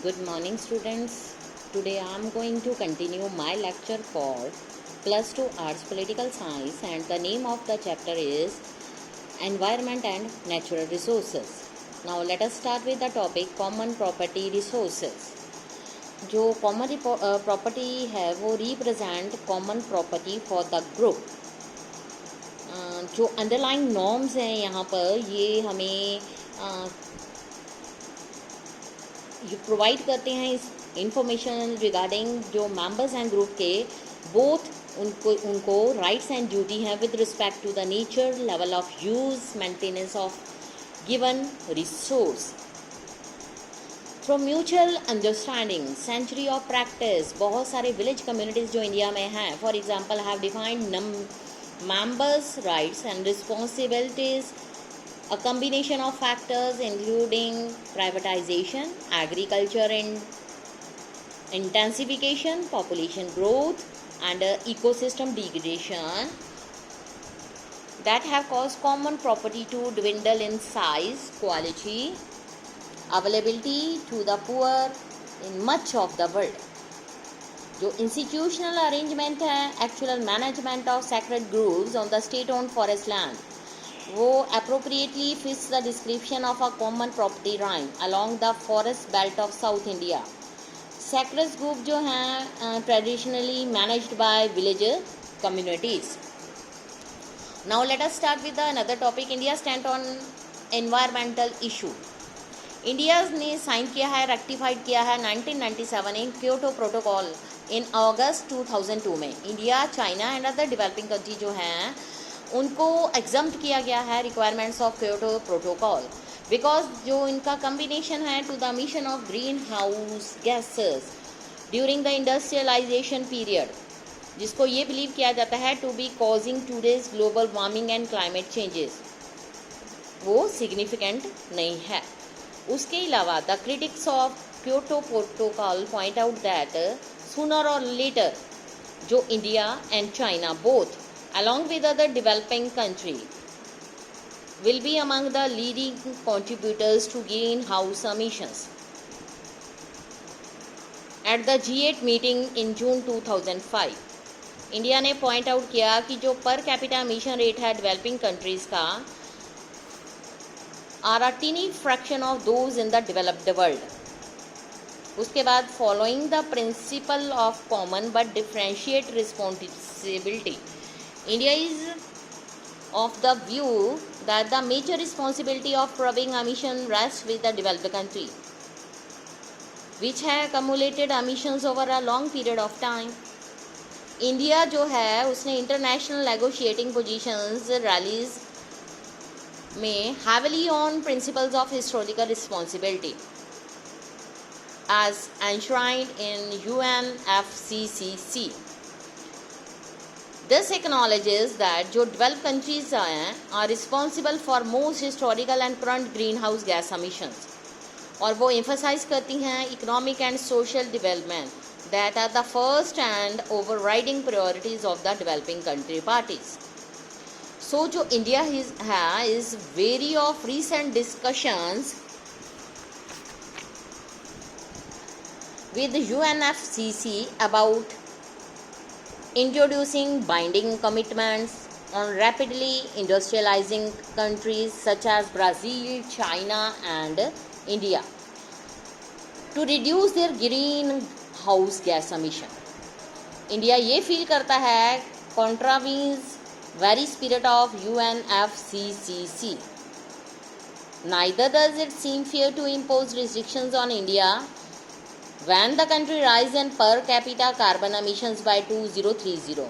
Good morning, students. Today I am going to continue my lecture called Plus 2 Arts Political Science, and the name of the chapter is Environment and Natural Resources. Now let us start with the topic Common Property Resources. जो common property है वो represent common property for the group. जो underlying norms हैं यहाँ पर ये हमें ये प्रोवाइड करते हैं इस इंफॉर्मेशन रिगार्डिंग जो मेंबर्स हैं ग्रुप के, बोथ उनको राइट्स एंड ड्यूटी हैं with respect to the nature, level of use, maintenance of given resource through mutual understanding. Century of practice. बहुत सारे विलेज कम्युनिटीज़ जो इंडिया में हैं, for example have defined members' rights and responsibilities, a combination of factors including privatization, agriculture intensification, population growth, and ecosystem degradation that have caused common property to dwindle in size, quality, availability to the poor in much of the world. जो institutional arrangement है, actual management of sacred groves on the state owned forest land, वो appropriately fits the description of a common property right along the forest belt of south India. Sacred group जो हैं traditionally managed by village communities. Now let us start with another topic. India stand on environmental issue. India ने sign किया है, rectified किया है 1997 इन Kyoto protocol इन August 2002 में. India, China and other developing country जो हैं उनको एग्जम्प्ट किया गया है requirements of Kyoto protocol, because जो इनका कम्बिनेशन है to the emission of green house gases during the industrialization period, जिसको ये बिलीव किया जाता है to be causing today's global warming and climate changes, वो सिग्निफिकेंट नहीं है. उसके अलावा the critics of Kyoto protocol point out that sooner or later जो India and China both along with other developing country will be among the leading contributors to greenhouse emissions. At the G8 meeting in June 2005, India ने point out किया कि जो per capita emission rate है developing countries का are a tiny fraction of those in the developed world. उसके बाद following the principle of common but differentiate responsibility, India is of the view that the major responsibility of curbing emission rests with the developed country which have accumulated emissions over a long period of time. India जो है उसने international negotiating positions rallies में heavily on principles of historical responsibility as enshrined in UNFCCC. This acknowledges that जो developed countries हैं are responsible for most historical and current greenhouse gas emissions, और वो emphasize करती हैं economic and social development that are the first and overriding priorities of the developing country parties. So जो India is wary of recent discussions with UNFCCC about introducing binding commitments on rapidly industrializing countries such as Brazil, China and India to reduce their greenhouse gas emission. India ये feel करता है contravenes very spirit of UNFCCC. Neither does it seem fair to impose restrictions on India when the country rise in per capita carbon emissions by 2030.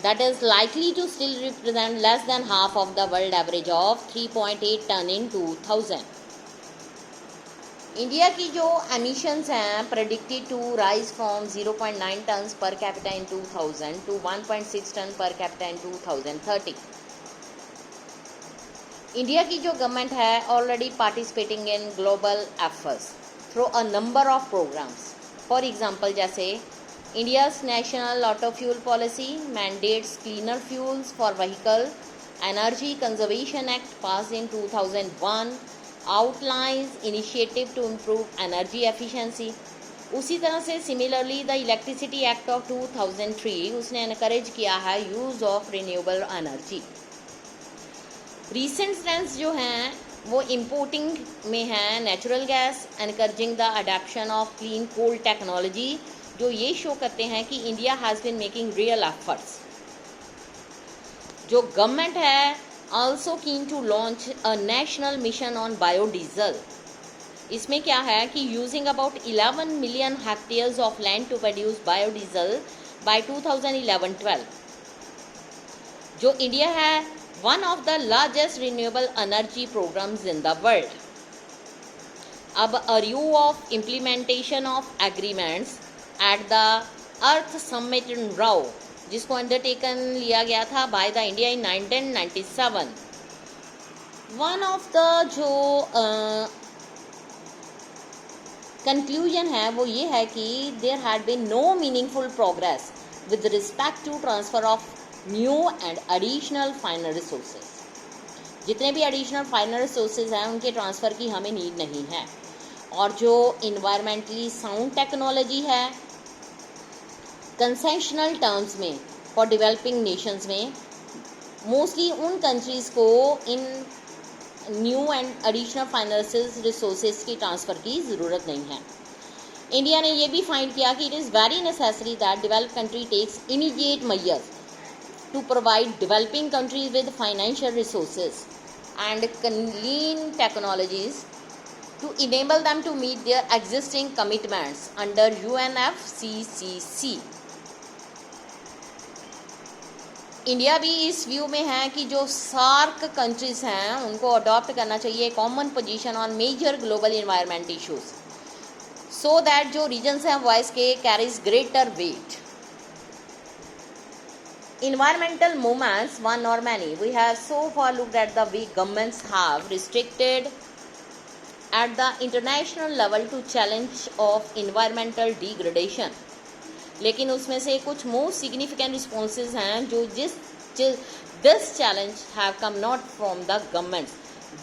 That is likely to still represent less than half of the world average of 3.8 ton in 2000. India की जो emissions हैं predicted to rise from 0.9 tons per capita in 2000 to 1.6 ton per capita in 2030. India की जो government है already participating in global efforts through a number of programs. For example, जैसे India's National Auto Fuel Policy mandates cleaner fuels for vehicle, Energy Conservation Act passed in 2001 outlines initiative to improve energy efficiency. उसी तरह से similarly the electricity act of 2003 उसने encourage किया है use of renewable energy. Recent trends जो हैं वो importing में है natural gas, encouraging the adoption of clean coal technology, जो ये शो करते हैं कि India has been making real efforts. जो गवर्नमेंट है also keen to launch a national mission on biodiesel. इसमें क्या है कि using about 11 million hectares of land to produce biodiesel by 2011-12. जो इंडिया है one of the largest renewable energy programmes in the world. अब a review of implementation of agreements at the earth summit in Rio, जिसको undertaken लिया गया था by the India in 1997. One of the जो conclusion है वो ये है कि there had been no meaningful progress with respect to transfer of new and additional final resources. जितने भी एडिशनल फाइनल रिसोर्सेज हैं उनके ट्रांसफ़र की हमें नीड नहीं है. और जो इन्वायरमेंटली साउंड टेक्नोलॉजी है कंसेशनल टर्म्स में फॉर डेवलपिंग नेशंस में मोस्टली उन कंट्रीज़ को इन new and additional financial resources की ट्रांसफ़र की ज़रूरत नहीं है. इंडिया ने ये भी फाइंड किया कि it is very necessary that developed country takes immediate measures to provide developing countries with financial resources and clean technologies to enable them to meet their existing commitments under UNFCCC. India भी इस view में है कि जो SAARC countries हैं उनको adopt करना चाहिए common position on major global environment issues so that जो रीजन्स हैं वॉइस के carries greater weight. Environmental movements, one or many, we have so far looked at the way governments have restricted at the international level to challenge of environmental degradation. लेकिन उसमें से कुछ most significant responses हैं जो this challenge have come not from the governments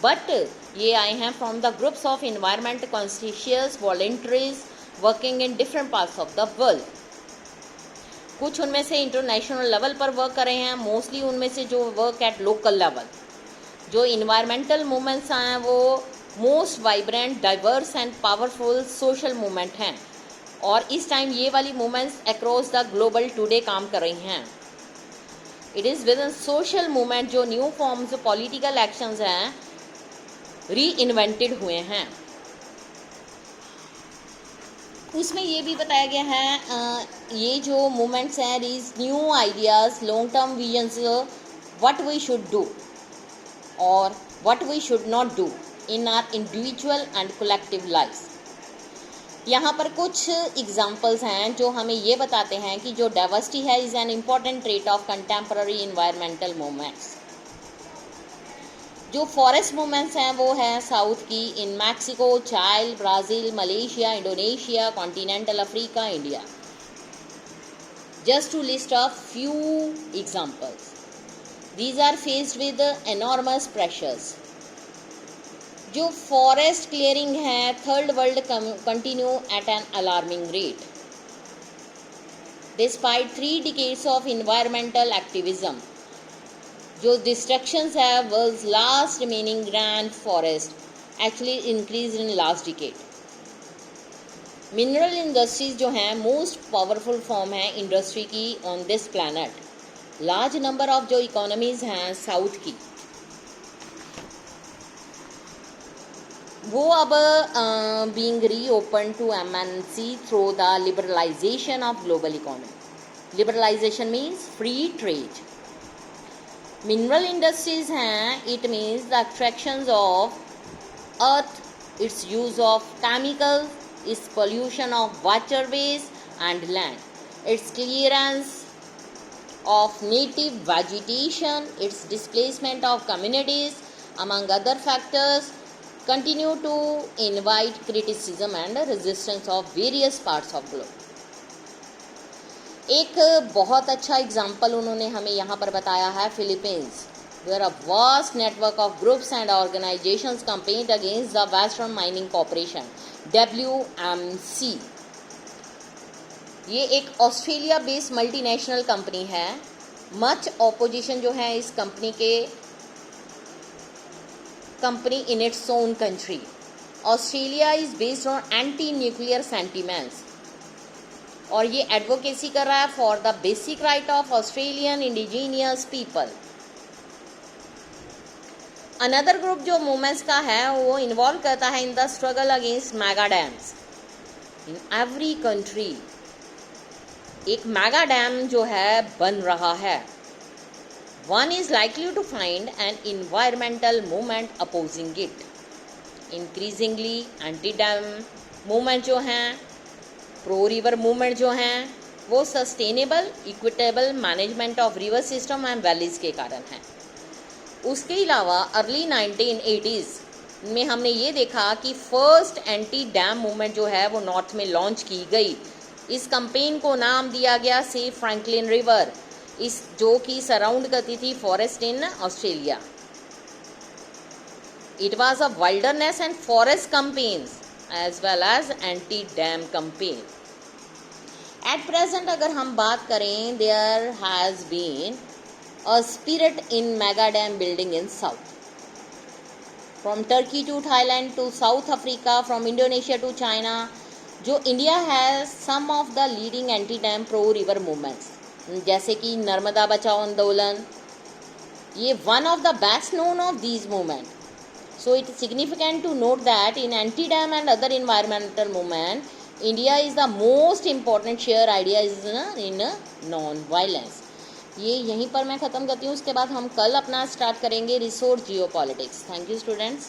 but ये आए हैं from the groups of environment conscious voluntaries working in different parts of the world. कुछ उनमें से इंटरनेशनल लेवल पर वर्क कर रहे हैं, मोस्टली उनमें से जो वर्क एट लोकल लेवल. जो इन्वायरमेंटल मूवमेंट्स हैं वो most vibrant, diverse and powerful social movement हैं और इस टाइम ये वाली movements across the global today काम कर रही हैं. It is with in social movement जो न्यू फॉर्म्स पॉलिटिकल एक्शंस हैं री इन्वेंटेड हुए हैं. उसमें ये भी बताया गया है ये जो मूवमेंट्स हैं these new ideas, long term visions, what we should do और what we should not do in our individual and collective life. यहाँ पर कुछ एग्जाम्पल्स हैं जो हमें ये बताते हैं कि जो डाइवर्सिटी है is an important trait of contemporary environmental movements. जो फॉरेस्ट मूवमेंट्स हैं वो हैं साउथ की in Mexico, Chile, Brazil, Malaysia, Indonesia, continental Africa, India. Just to list a few examples. These are faced with enormous pressures. जो forest clearing है third world continue at an alarming rate. Despite 3 decades of environmental activism, जो destructions है world's last remaining grand forest actually increase in last decade. Mineral industries जो हैं most powerful form है industry की on this planet. Large number of जो economies हैं south की वो अब being reopened to MNC through the liberalization of global economy. Liberalization means free trade. Mineral industries हैं, it means the extractions of earth, its use of chemicals, its pollution of waterways and land, its clearance of native vegetation, its displacement of communities, among other factors, continue to invite criticism and resistance of various parts of globe. एक बहुत अच्छा example उन्होंने हमें यहाँ पर बताया है Philippines, where a vast network of groups and organizations campaigned against the Western Mining Corporation WMC. ये एक ऑस्ट्रेलिया बेस्ड मल्टीनेशनल कंपनी है. मच ऑपोजिशन जो है इस company in its own country. Australia is based on anti nuclear sentiments और ये advocacy कर रहा है for the basic right of Australian indigenous people. Another group जो मूवमेंट्स का है वो इन्वॉल्व करता है in the struggle against mega dams. In every country एक मेगा डैम जो है बन रहा है. One is likely to find an environmental movement opposing it. Increasingly anti dam movement जो हैं, प्रो रिवर मूवमेंट जो हैं, वो sustainable equitable management of river system and valleys के कारण हैं. उसके अलावा अर्ली 1980s में हमने ये देखा कि फर्स्ट एंटी डैम मूवमेंट जो है वो नॉर्थ में लॉन्च की गई. इस कैंपेन को नाम दिया गया सेव फ्रैंकलिन रिवर, इस जो कि सराउंड करती थी forest in Australia. It was a wilderness and forest campaigns as well as anti dam campaign. At present अगर हम बात करें, there has been a spirit in mega dam building in south, from Turkey to Thailand to South Africa, from Indonesia to China. जो India has some of the leading anti dam pro river movements, जैसे कि नर्मदा बचाओ आंदोलन, ये one of the best known of these movement. So it is significant to note that in anti dam and other environmental movement, India is the most important share idea is in non violence. ये यहीं पर मैं ख़त्म करती हूँ. उसके बाद हम कल अपना स्टार्ट करेंगे resource geopolitics. Thank you students.